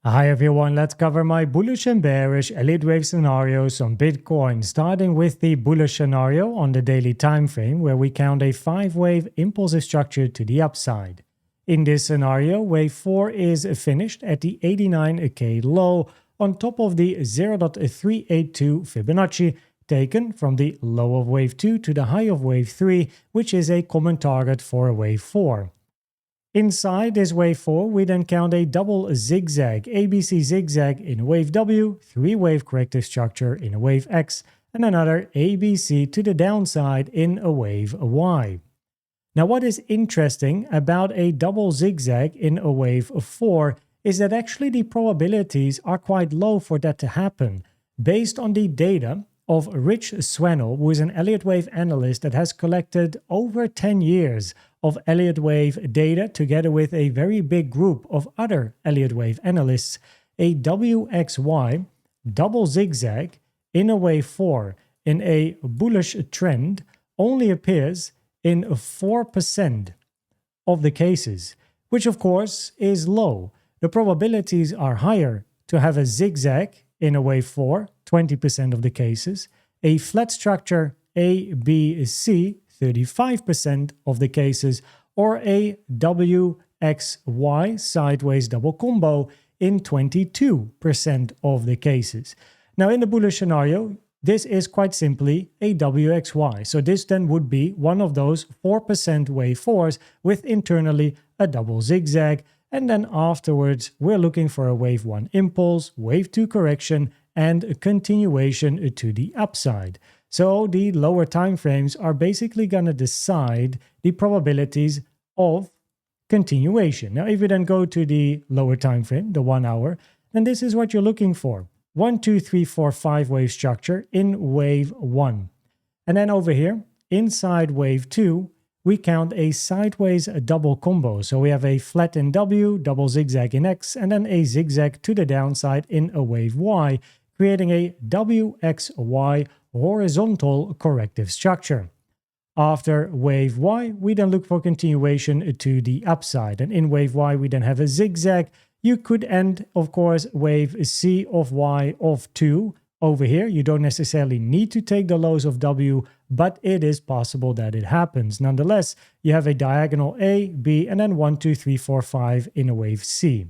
Hi everyone, let's cover my bullish and bearish Elliott wave scenarios on Bitcoin, starting with the bullish scenario on the daily time frame where we count a 5-wave impulsive structure to the upside. In this scenario, wave 4 is finished at the 89K low on top of the 0.382 Fibonacci, taken from the low of wave 2 to the high of wave 3, which is a common target for wave 4. Inside this wave 4, we then count a double zigzag, ABC zigzag in wave W, 3-wave corrective structure in a wave X, and another ABC to the downside in a wave Y. Now what is interesting about a double zigzag in a wave 4 is that actually the probabilities are quite low for that to happen, based on the data of Rich Swennell, who is an Elliott wave analyst that has collected over 10 years of Elliott wave data together with a very big group of other Elliott wave analysts. A WXY double zigzag in a wave 4 in a bullish trend only appears in 4% of the cases, which of course is low. The probabilities are higher to have a zigzag in a wave 4, 20% of the cases, a flat structure ABC, 35% of the cases, or a WXY sideways double combo in 22% of the cases. Now in the bullish scenario, this is quite simply a WXY. So this then would be one of those 4% wave 4s with internally a double zigzag. And then afterwards, we're looking for a wave 1 impulse, wave 2 correction, and a continuation to the upside. So the lower time frames are basically going to decide the probabilities of continuation. Now, if we then go to the lower time frame, the 1 hour, then this is what you're looking for. 1, 2, 3, 4, 5 wave structure in wave 1. And then over here, inside wave 2, we count a sideways double combo. So we have a flat in W, double zigzag in X, and then a zigzag to the downside in a wave Y, creating a WXY horizontal corrective structure. After wave Y, we then look for continuation to the upside. And in wave Y, we then have a zigzag. You could end, of course, wave C of Y of 2 over here. You don't necessarily need to take the lows of W, but it is possible that it happens. Nonetheless, you have a diagonal A, B, and then 1, 2, 3, 4, 5 in a wave C.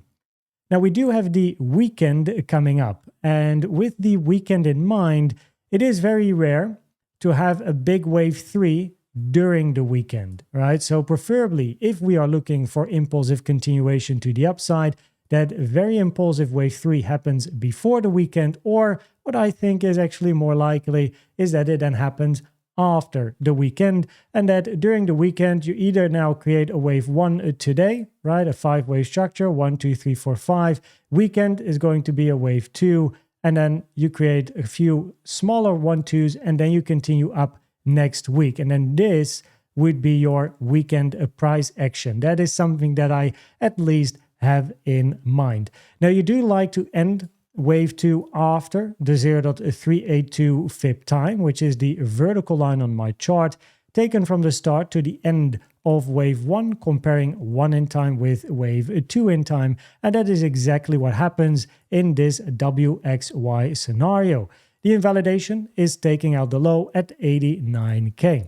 Now we do have the weekend coming up, and with the weekend in mind, it is very rare to have a big wave 3 during the weekend, right? So preferably, if we are looking for impulsive continuation to the upside, that very impulsive wave 3 happens before the weekend, or what I think is actually more likely is that it then happens after the weekend, and that during the weekend you either now create a wave 1 today, right? A 5-wave structure, 1, 2, 3, 4, 5. Weekend is going to be a wave 2, and then you create a few smaller 1-2s, and then you continue up next week. And then this would be your weekend price action. That is something that I at least have in mind. Now you do like to end wave 2 after the 0.382 Fib time, which is the vertical line on my chart, taken from the start to the end of wave 1, comparing 1 in time with wave 2 in time. And that is exactly what happens in this WXY scenario. The invalidation is taking out the low at 89K.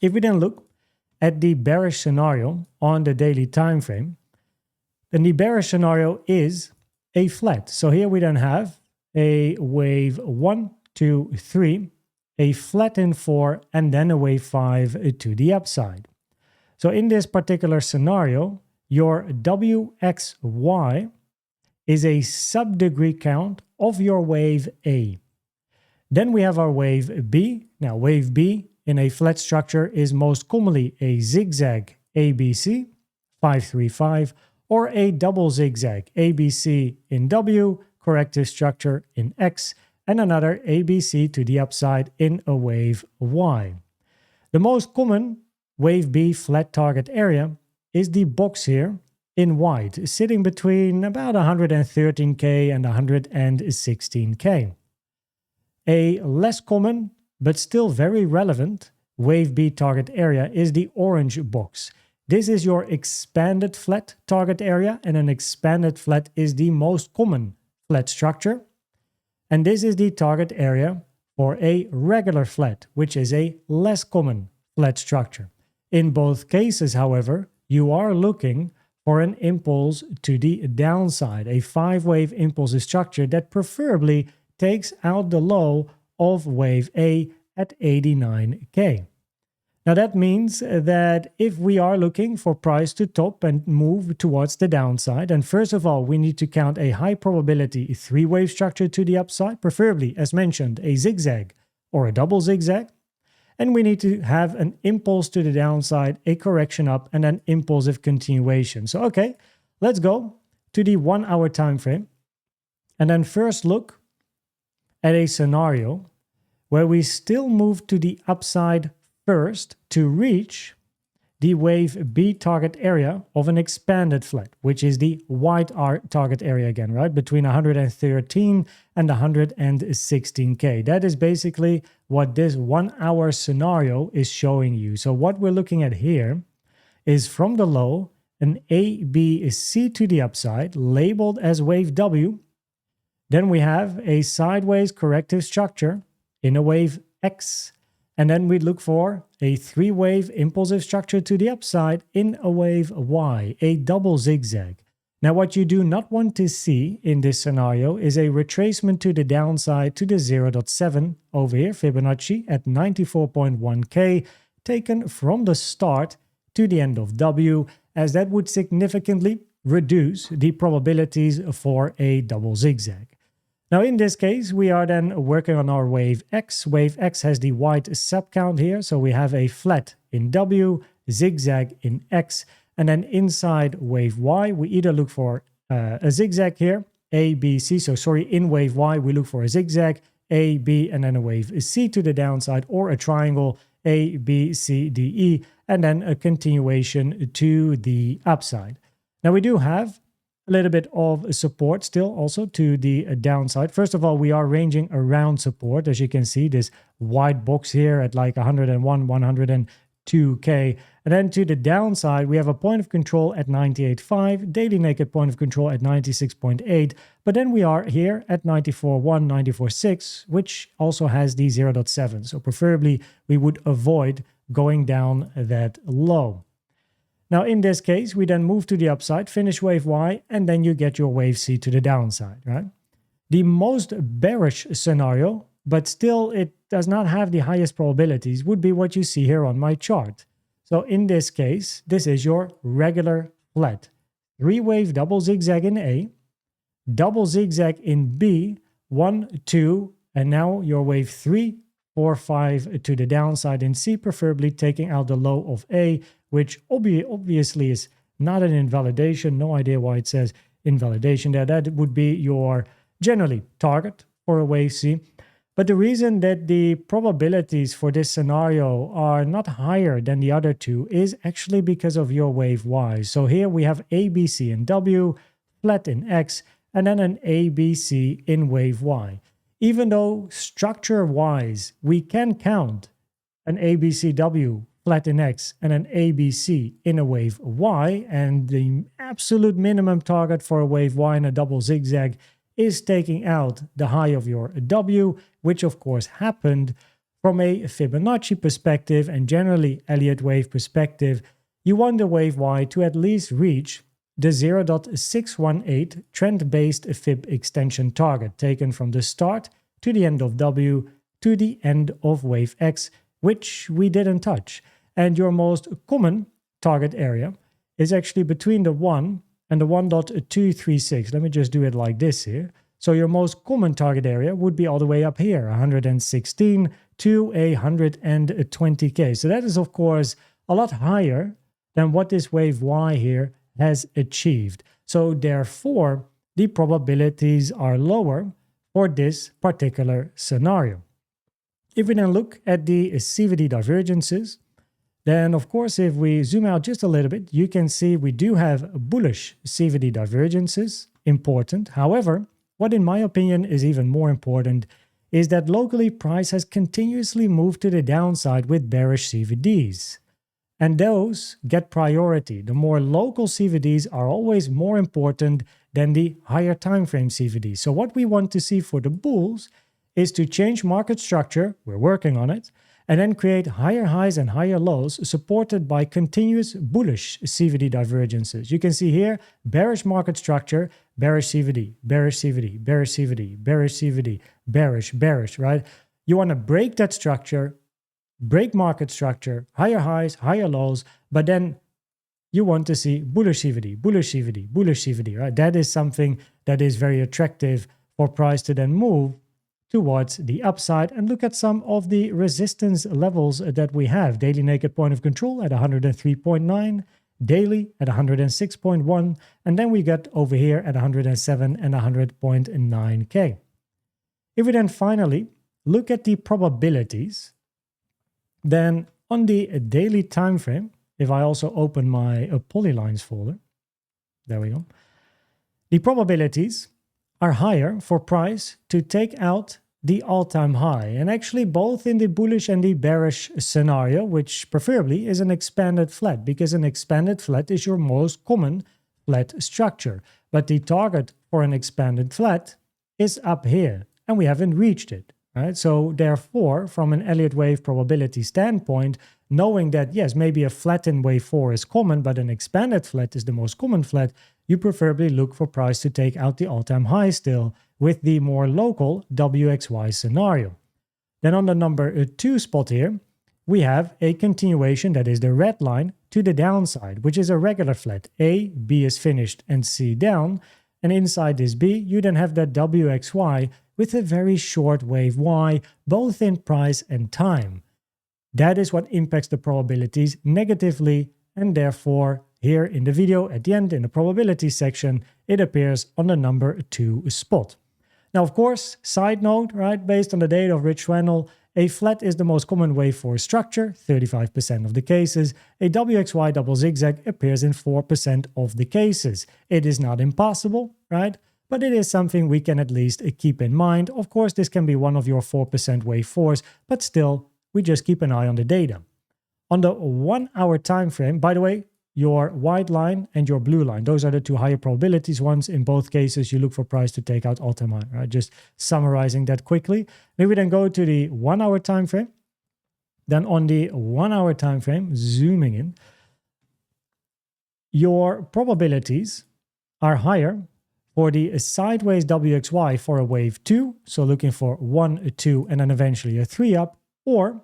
If we then look at the bearish scenario on the daily time frame, then the bearish scenario is a flat. So here we then have a wave 1, 2, 3, a flat in 4, and then a wave 5 to the upside. So in this particular scenario, your WXY is a subdegree count of your wave A. Then we have our wave B. Now wave B in a flat structure is most commonly a zigzag ABC, 5, 3, 5, or a double zigzag ABC in W, corrective structure in X, and another ABC to the upside in a wave Y. The most common wave B flat target area is the box here in white, sitting between about 113K and 116K. A less common, but still very relevant, wave B target area is the orange box. This is your expanded flat target area, and an expanded flat is the most common flat structure. And this is the target area for a regular flat, which is a less common flat structure. In both cases, however, you are looking for an impulse to the downside, a 5-wave impulsive structure that preferably takes out the low of wave A at 89K. Now that means that if we are looking for price to top and move towards the downside, and first of all, we need to count a high probability 3-wave structure to the upside, preferably, as mentioned, a zigzag or a double zigzag. And we need to have an impulse to the downside, a correction up, and an impulsive continuation. So, okay, let's go to the 1-hour time frame and then first look at a scenario where we still move to the upside first to reach the wave B target area of an expanded flat, which is the white R target area again, right? Between 113 and 116K. That is basically what this 1-hour scenario is showing you. So what we're looking at here is from the low, an A, B, C to the upside, labeled as wave W. Then we have a sideways corrective structure in a wave X. And then we look for a 3-wave impulsive structure to the upside in a wave Y, a double zigzag. Now, what you do not want to see in this scenario is a retracement to the downside to the 0.7 over here, Fibonacci, at 94.1K, taken from the start to the end of W, as that would significantly reduce the probabilities for a double zigzag. Now, in this case, we are then working on our wave X. Wave X has the white subcount here, so we have a flat in W, zigzag in X, and then inside wave Y, we either look for a zigzag here, A, B, C. So sorry, in wave Y, we look for a zigzag, A, B, and then a wave C to the downside, or a triangle, A, B, C, D, E, and then a continuation to the upside. Now, we do have a little bit of support still also to the downside. First of all, we are ranging around support. As you can see, this white box here at like 101, 102K. And then to the downside, we have a point of control at 98.5, daily naked point of control at 96.8. But then we are here at 94.1, 94.6, which also has the 0.7. So preferably, we would avoid going down that low. Now, in this case, we then move to the upside, finish wave Y, and then you get your wave C to the downside, right? The most bearish scenario, but still it does not have the highest probabilities, would be what you see here on my chart. So in this case, this is your regular flat. 3-wave double zigzag in A, double zigzag in B, 1, 2, and now your wave 3, 4, 5 to the downside in C, preferably taking out the low of A, which obviously is not an invalidation. No idea why it says invalidation there. That would be your generally target for a wave C. But the reason that the probabilities for this scenario are not higher than the other two is actually because of your wave Y. So here we have A, B, C in W, flat in X, and then an A, B, C in wave Y. Even though structure-wise we can count an A, B, C, W flat in X and an ABC in a wave Y, and the absolute minimum target for a wave Y in a double zigzag is taking out the high of your W, which of course happened from a Fibonacci perspective and generally Elliott wave perspective. You want the wave Y to at least reach the 0.618 trend-based Fib extension target taken from the start to the end of W to the end of wave X, which we didn't touch. And your most common target area is actually between the 1 and the 1.236. Let me just do it like this here. So your most common target area would be all the way up here, 116 to 120K. So that is, of course, a lot higher than what this wave Y here has achieved. So therefore, the probabilities are lower for this particular scenario. If we then look at the CVD divergences, then of course, if we zoom out just a little bit, you can see we do have bullish CVD divergences, important. However, what in my opinion is even more important is that locally price has continuously moved to the downside with bearish CVDs. And those get priority. The more local CVDs are always more important than the higher time frame CVDs. So what we want to see for the bulls is to change market structure, we're working on it, and then create higher highs and higher lows supported by continuous bullish CVD divergences. You can see here, bearish market structure, bearish CVD, bearish CVD, bearish CVD, bearish CVD, bearish, bearish, right? You want to break that structure, break market structure, higher highs, higher lows, but then you want to see bullish CVD, bullish CVD, bullish CVD, right? That is something that is very attractive for price to then move towards the upside. And look at some of the resistance levels that we have. Daily naked point of control at 103.9, daily at 106.1, and then we get over here at 107 and 100.9K. If we then finally look at the probabilities, then on the daily time frame, if I also open my polylines folder, there we go, the probabilities are higher for price to take out the all-time high, and actually both in the bullish and the bearish scenario, which preferably is an expanded flat, because an expanded flat is your most common flat structure. But the target for an expanded flat is up here, and we haven't reached it. Right? So therefore, from an Elliott wave probability standpoint, knowing that, yes, maybe a flattened wave 4 is common, but an expanded flat is the most common flat, you preferably look for price to take out the all-time high still with the more local WXY scenario. Then on the number 2 spot here, we have a continuation that is the red line to the downside, which is a regular flat. A, B is finished, and C down. And inside this B, you then have that WXY with a very short wave Y, both in price and time. That is what impacts the probabilities negatively, and therefore here in the video at the end in the probability section, it appears on the number 2 spot. Now, of course, side note, right, based on the data of Rich Swannell, a flat is the most common wave 4 structure, 35% of the cases. A WXY double zigzag appears in 4% of the cases. It is not impossible, right? But it is something we can at least keep in mind. Of course, this can be one of your 4% wave 4s, but still, we just keep an eye on the data. On the 1 hour time frame, by the way, your white line and your blue line, those are the two higher probabilities ones. In both cases, you look for price to take out all-time high, right? Just summarizing that quickly. Then we then go to the 1 hour time frame. Then on the 1 hour time frame, zooming in, your probabilities are higher for the sideways WXY for a wave 2, so looking for 1, 2, and then eventually a 3 up, or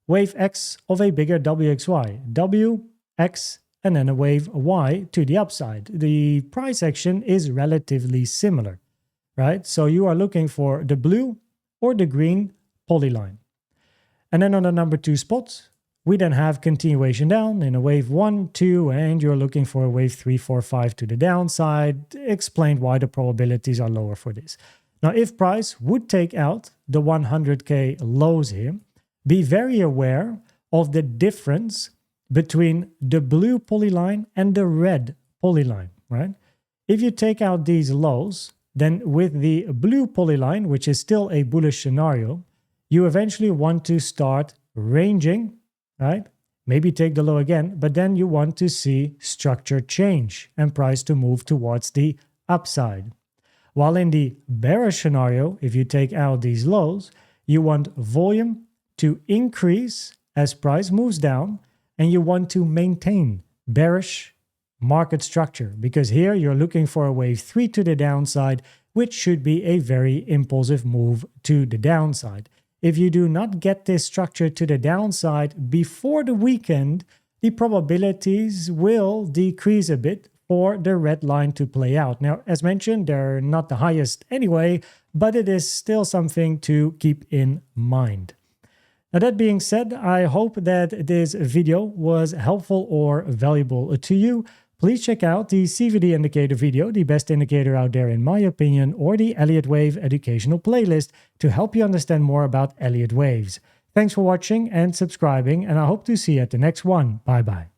wave X of a bigger WXY, W, X, and then a wave Y to the upside. The price action is relatively similar, right? So you are looking for the blue or the green polyline. And then on the number 2 spot, we then have continuation down in a wave 1, 2, and you're looking for a wave 3, 4, 5 to the downside. Explained why the probabilities are lower for this. Now, if price would take out the 100K lows here, be very aware of the difference between the blue polyline and the red polyline, right? If you take out these lows, then with the blue polyline, which is still a bullish scenario, you eventually want to start ranging, right? Maybe take the low again, but then you want to see structure change and price to move towards the upside. While in the bearish scenario, if you take out these lows, you want volume to increase as price moves down, and you want to maintain bearish market structure, because here you're looking for a wave 3 to the downside, which should be a very impulsive move to the downside. If you do not get this structure to the downside before the weekend, the probabilities will decrease a bit for the red line to play out. Now, as mentioned, they're not the highest anyway, but it is still something to keep in mind. Now, that being said, I hope that this video was helpful or valuable to you. Please check out the CVD indicator video, the best indicator out there in my opinion, or the Elliott Wave educational playlist to help you understand more about Elliott waves. Thanks for watching and subscribing, and I hope to see you at the next one. Bye-bye.